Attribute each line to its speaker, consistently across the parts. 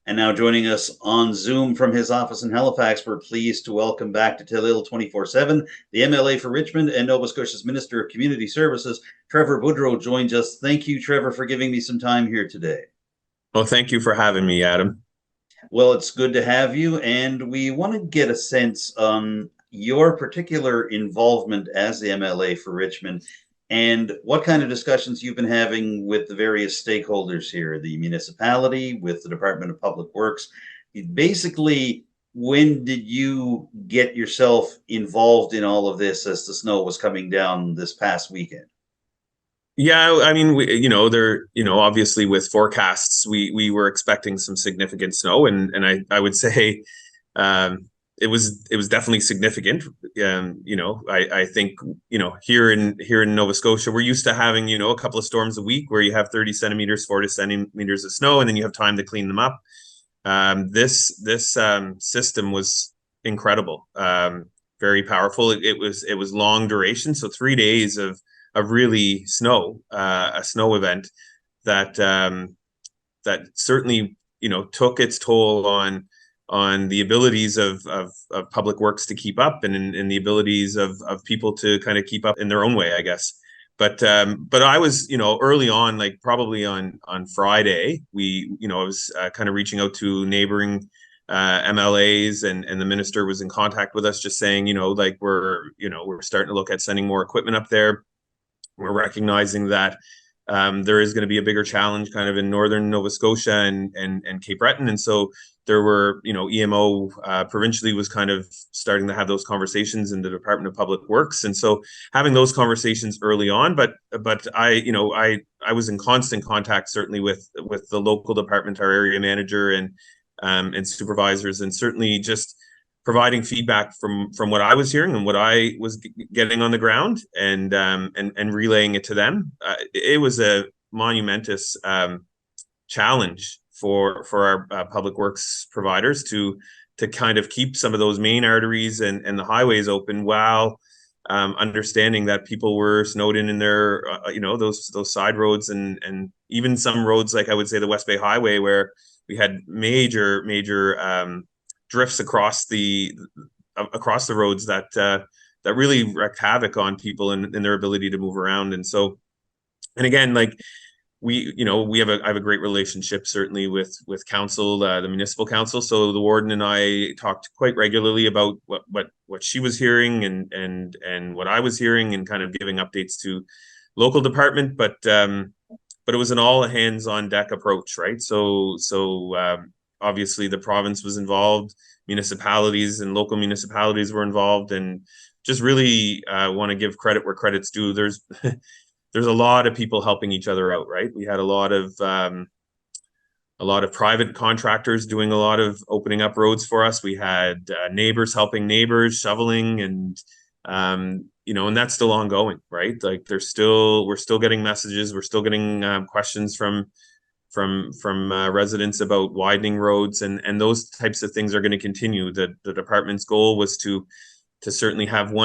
Speaker 1: And now joining us on Zoom from his office in Halifax, we're pleased to welcome back to Telile 24/7 the MLA for Richmond and Nova Scotia's Minister of Community Services. Trevor Boudreau joins us. Thank you, Trevor, for giving me some time here today.
Speaker 2: Well, thank you for having me, Adam.
Speaker 1: Well, it's good to have you, and we want to get a sense on your particular involvement as the MLA for Richmond and what kind of discussions you've been having with the various stakeholders here, the municipality, with the Department of Public Works. Basically, when did you get yourself involved in all of this as the snow was coming down this past weekend?
Speaker 2: Yeah, I mean, obviously with forecasts, we were expecting some significant snow, and I would say, it was definitely significant. I think here in Nova Scotia, we're used to having a couple of storms a week where you have 30 centimeters, 40 centimeters of snow, and then you have time to clean them up. This system was incredible, very powerful. It was long duration, so 3 days of really a snow event that that certainly took its toll on the abilities of public works to keep up, and the abilities of people to kind of keep up in their own way, I guess. But I was early on, like probably on Friday, I was kind of reaching out to neighboring MLAs, and the minister was in contact with us, just saying like we're starting to look at sending more equipment up there. We're recognizing that there is going to be a bigger challenge kind of in northern Nova Scotia and Cape Breton. And so there were, EMO provincially was kind of starting to have those conversations in the Department of Public Works. And so having those conversations early on, but I was in constant contact, certainly with the local department, our area manager and supervisors, and certainly just providing feedback from what I was hearing and what I was getting on the ground, and relaying it to them. It was a monumentous challenge for our public works providers to kind of keep some of those main arteries and the highways open, while understanding that people were snowed in their those side roads, and even some roads, like I would say the West Bay Highway, where we had major drifts across the roads that really wreaked havoc on people and their ability to move around. And so, and again, like I have a great relationship, certainly with council, the municipal council. So the warden and I talked quite regularly about what she was hearing and what I was hearing, and kind of giving updates to local department. But it was an all hands on deck approach, right? So obviously the province was involved, municipalities and local municipalities were involved, and just really want to give credit where credit's due. There's there's a lot of people helping each other out, right? We had a lot of private contractors doing a lot of opening up roads for us. We had neighbors helping neighbors, shoveling, and and that's still ongoing, right? Like we're still getting messages, we're still getting questions from residents about widening roads, and those types of things are going to continue. The department's goal was to certainly have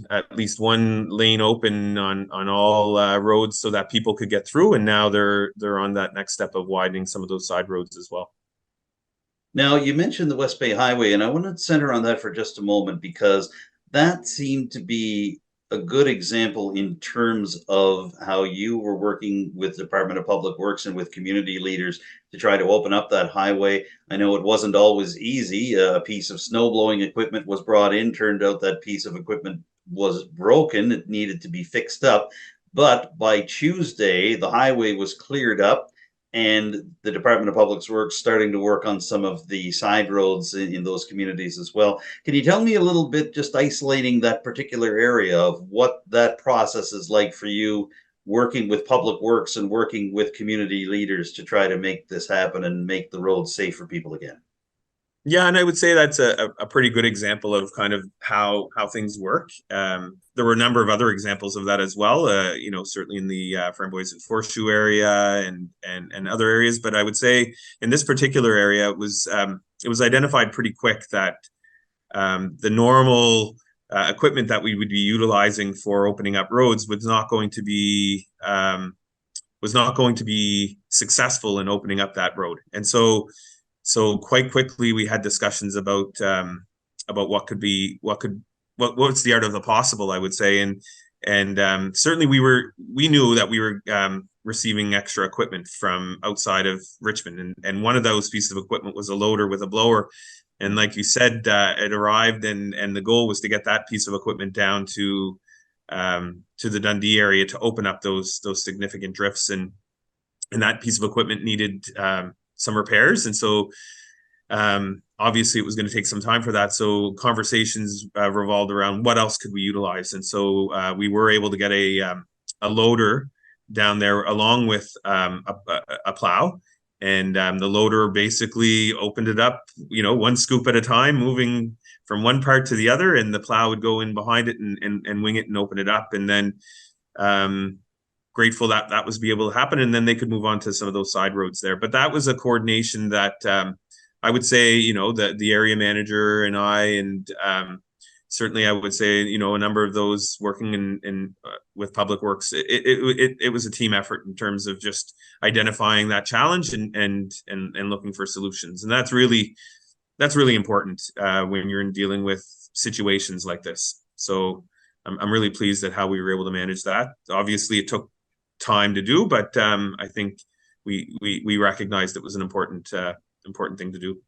Speaker 2: at least one lane open on all roads, so that people could get through. And now they're on that next step of widening some of those side roads as well.
Speaker 1: Now, you mentioned the West Bay Highway, and I want to center on that for just a moment, because that seemed to be a good example in terms of how you were working with the Department of Public Works and with community leaders to try to open up that highway. I know it wasn't always easy. A piece of snow blowing equipment was brought in. Turned out that piece of equipment was broken. It needed to be fixed up. But by Tuesday, the highway was cleared up, and the Department of Public Works starting to work on some of the side roads in those communities as well. Can you tell me a little bit, just isolating that particular area, of what that process is like for you, working with Public Works and working with community leaders to try to make this happen and make the roads safe for people again?
Speaker 2: Yeah, and I would say that's a pretty good example of kind of how things work. There were a number of other examples of that as well. Certainly in the Framboise and Horseshoe area and other areas. But I would say in this particular area, it was identified pretty quick that the normal equipment that we would be utilizing for opening up roads was not going to be successful in opening up that road. And so so quite quickly we had discussions about what's the art of the possible, I would say. And certainly we knew that we were receiving extra equipment from outside of Richmond, and one of those pieces of equipment was a loader with a blower. And like you said, it arrived, and the goal was to get that piece of equipment down to the Dundee area to open up those significant drifts, and that piece of equipment needed some repairs, and so obviously it was going to take some time for that. So conversations revolved around what else could we utilize, and so we were able to get a loader down there along with a plow. And the loader basically opened it up, one scoop at a time, moving from one part to the other, and the plow would go in behind it and wing it and open it up. And then grateful that was be able to happen. And then they could move on to some of those side roads there. But that was a coordination that I would say, the area manager and I, and certainly I would say, a number of those working in with Public Works, it was a team effort in terms of just identifying that challenge and looking for solutions. And that's really important when you're dealing with situations like this. So I'm really pleased at how we were able to manage that. Obviously, it took time to do, but I think we recognized it was an important thing to do.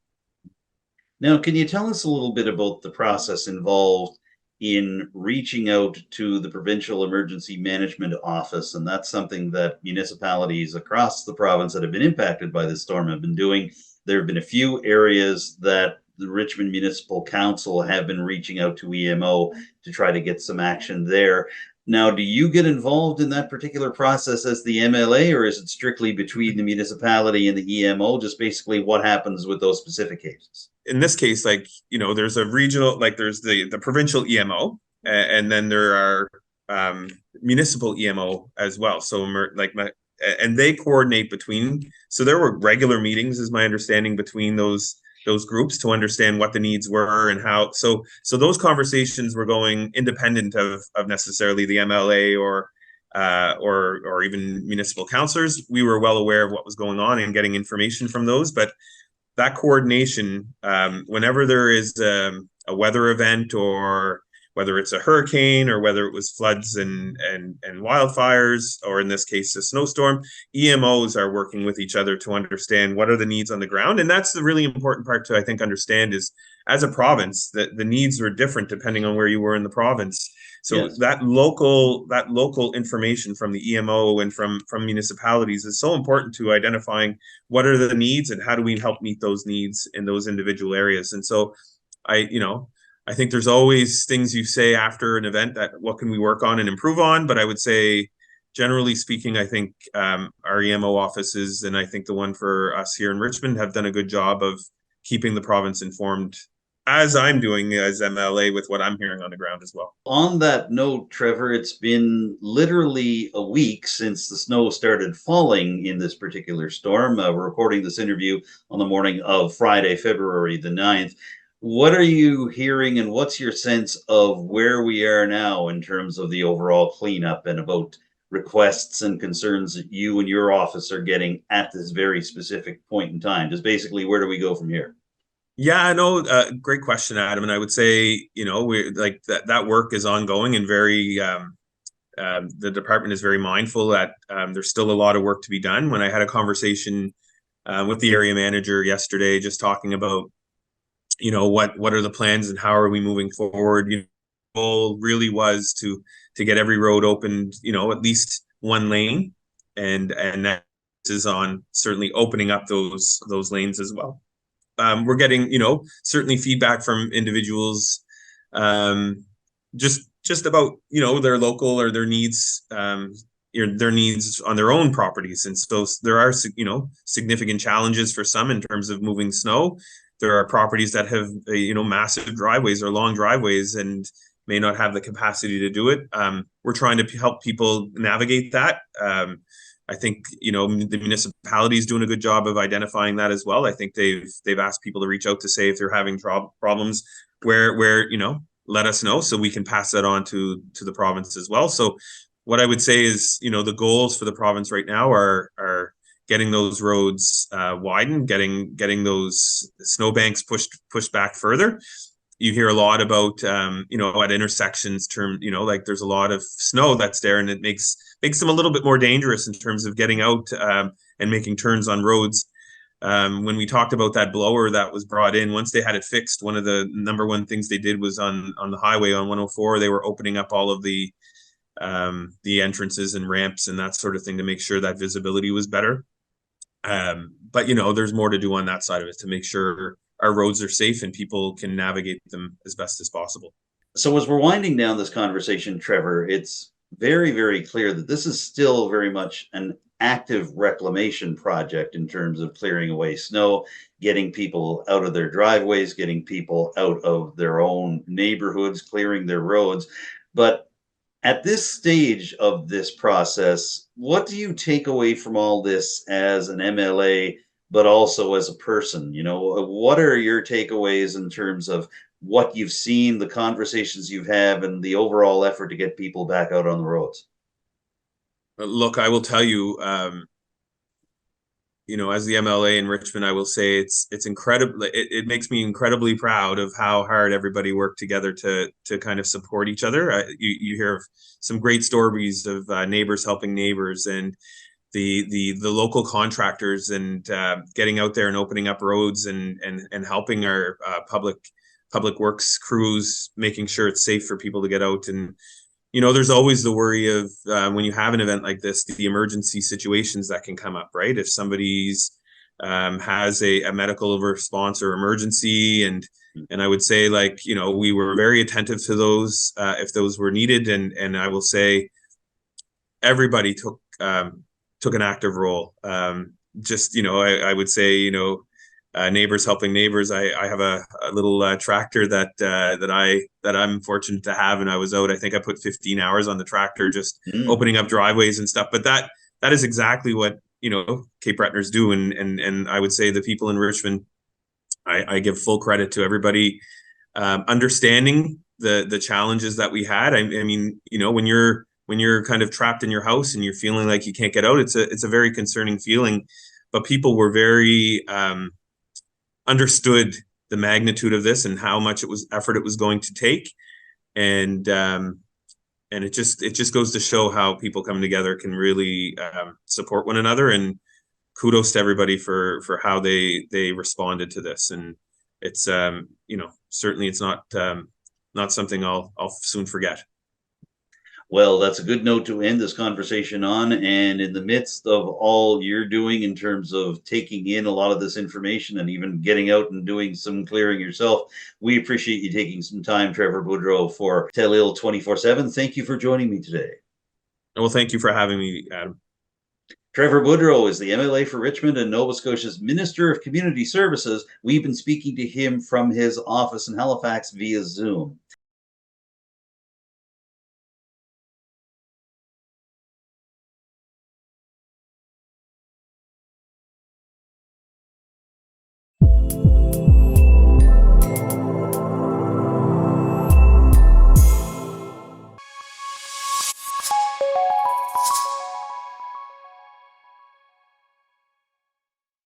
Speaker 1: Now, can you tell us a little bit about the process involved in reaching out to the Provincial Emergency Management Office? And that's something that municipalities across the province that have been impacted by this storm have been doing. There have been a few areas that the Richmond Municipal Council have been reaching out to EMO to try to get some action there. Now, do you get involved in that particular process as the MLA, or is it strictly between the municipality and the EMO? Just basically what happens with those specific cases?
Speaker 2: In this case, there's a regional, there's the provincial EMO, and then there are municipal EMO as well. So and they coordinate between. So there were regular meetings, is my understanding, between those groups to understand what the needs were and how. So those conversations were going independent of necessarily the MLA or even municipal councillors. We were well aware of what was going on and getting information from those, but that coordination, whenever there is a weather event, or whether it's a hurricane or whether it was floods and wildfires, or in this case, a snowstorm, EMOs are working with each other to understand what are the needs on the ground. And that's the really important part to, I think, understand is, as a province, that the needs are different depending on where you were in the province. So yes, that local information from the EMO and from municipalities is so important to identifying what are the needs and how do we help meet those needs in those individual areas. And so I think there's always things you say after an event that what can we work on and improve on. But I would say, generally speaking, I think our EMO offices, and I think the one for us here in Richmond, have done a good job of keeping the province informed, as I'm doing as MLA, with what I'm hearing on the ground as well.
Speaker 1: On that note, Trevor, it's been literally a week since the snow started falling in this particular storm. We're recording this interview on the morning of Friday, February the 9th. What are you hearing, and what's your sense of where we are now in terms of the overall cleanup and about requests and concerns that you and your office are getting at this very specific point in time? Just basically, where do we go from here?
Speaker 2: Yeah, no, great question, Adam. And I would say, we like that work is ongoing, and very, the department is very mindful that there's still a lot of work to be done. When I had a conversation with the area manager yesterday, just talking about, what are the plans and how are we moving forward? The goal really was to get every road opened, at least one lane, and that is on certainly opening up those lanes as well. We're getting, certainly feedback from individuals, just about, their local or their needs, their needs on their own properties. And so there are, significant challenges for some in terms of moving snow. There are properties that have, massive driveways or long driveways and may not have the capacity to do it. We're trying to help people navigate that. I think, the municipality is doing a good job of identifying that as well. I think they've asked people to reach out to say if they're having problems where let us know so we can pass that on to the province as well. So what I would say is, the goals for the province right now are getting those roads widened, getting those snowbanks pushed back further. You hear a lot about at intersections like there's a lot of snow that's there, and it makes them a little bit more dangerous in terms of getting out and making turns on roads. When we talked about that blower that was brought in, once they had it fixed, one of the number one things they did was on the highway on 104, they were opening up all of the entrances and ramps and that sort of thing to make sure that visibility was better. But there's more to do on that side of it to make sure our roads are safe and people can navigate them as best as possible.
Speaker 1: So as we're winding down this conversation, Trevor, it's very, very clear that this is still very much an active reclamation project in terms of clearing away snow, getting people out of their driveways, getting people out of their own neighborhoods, clearing their roads. But at this stage of this process, what do you take away from all this as an MLA, but also as a person? What are your takeaways in terms of what you've seen, the conversations you've had, and the overall effort to get people back out on the roads?
Speaker 2: Look, I will tell you, as the MLA in Richmond, I will say it's incredible. It makes me incredibly proud of how hard everybody worked together to kind of support each other. You hear of some great stories of neighbors helping neighbors, and the local contractors, and getting out there and opening up roads and helping our public works crews, making sure it's safe for people to get out. And there's always the worry of when you have an event like this, the emergency situations that can come up, right? If somebody's has a medical response or emergency, and I would say, we were very attentive to those if those were needed, and I will say everybody took an active role. I would say neighbors helping neighbors. I have a little tractor that I'm fortunate to have, and I was out. I think I put 15 hours on the tractor, just opening up driveways and stuff. But that is exactly what Cape Bretoners do, and I would say the people in Richmond, I give full credit to everybody understanding the challenges that we had. I mean, when you're kind of trapped in your house and you're feeling like you can't get out, it's a very concerning feeling. But people were very understood the magnitude of this and how much effort it was going to take, and it just goes to show how people coming together can really support one another. And kudos to everybody for how they responded to this. And it's certainly it's not something I'll soon forget.
Speaker 1: Well, that's a good note to end this conversation on. And in the midst of all you're doing in terms of taking in a lot of this information and even getting out and doing some clearing yourself, we appreciate you taking some time, Trevor Boudreau, for Telile 24/7. Thank you for joining me today.
Speaker 2: Well, thank you for having me, Adam.
Speaker 1: Trevor Boudreau is the MLA for Richmond and Nova Scotia's Minister of Community Services. We've been speaking to him from his office in Halifax via Zoom.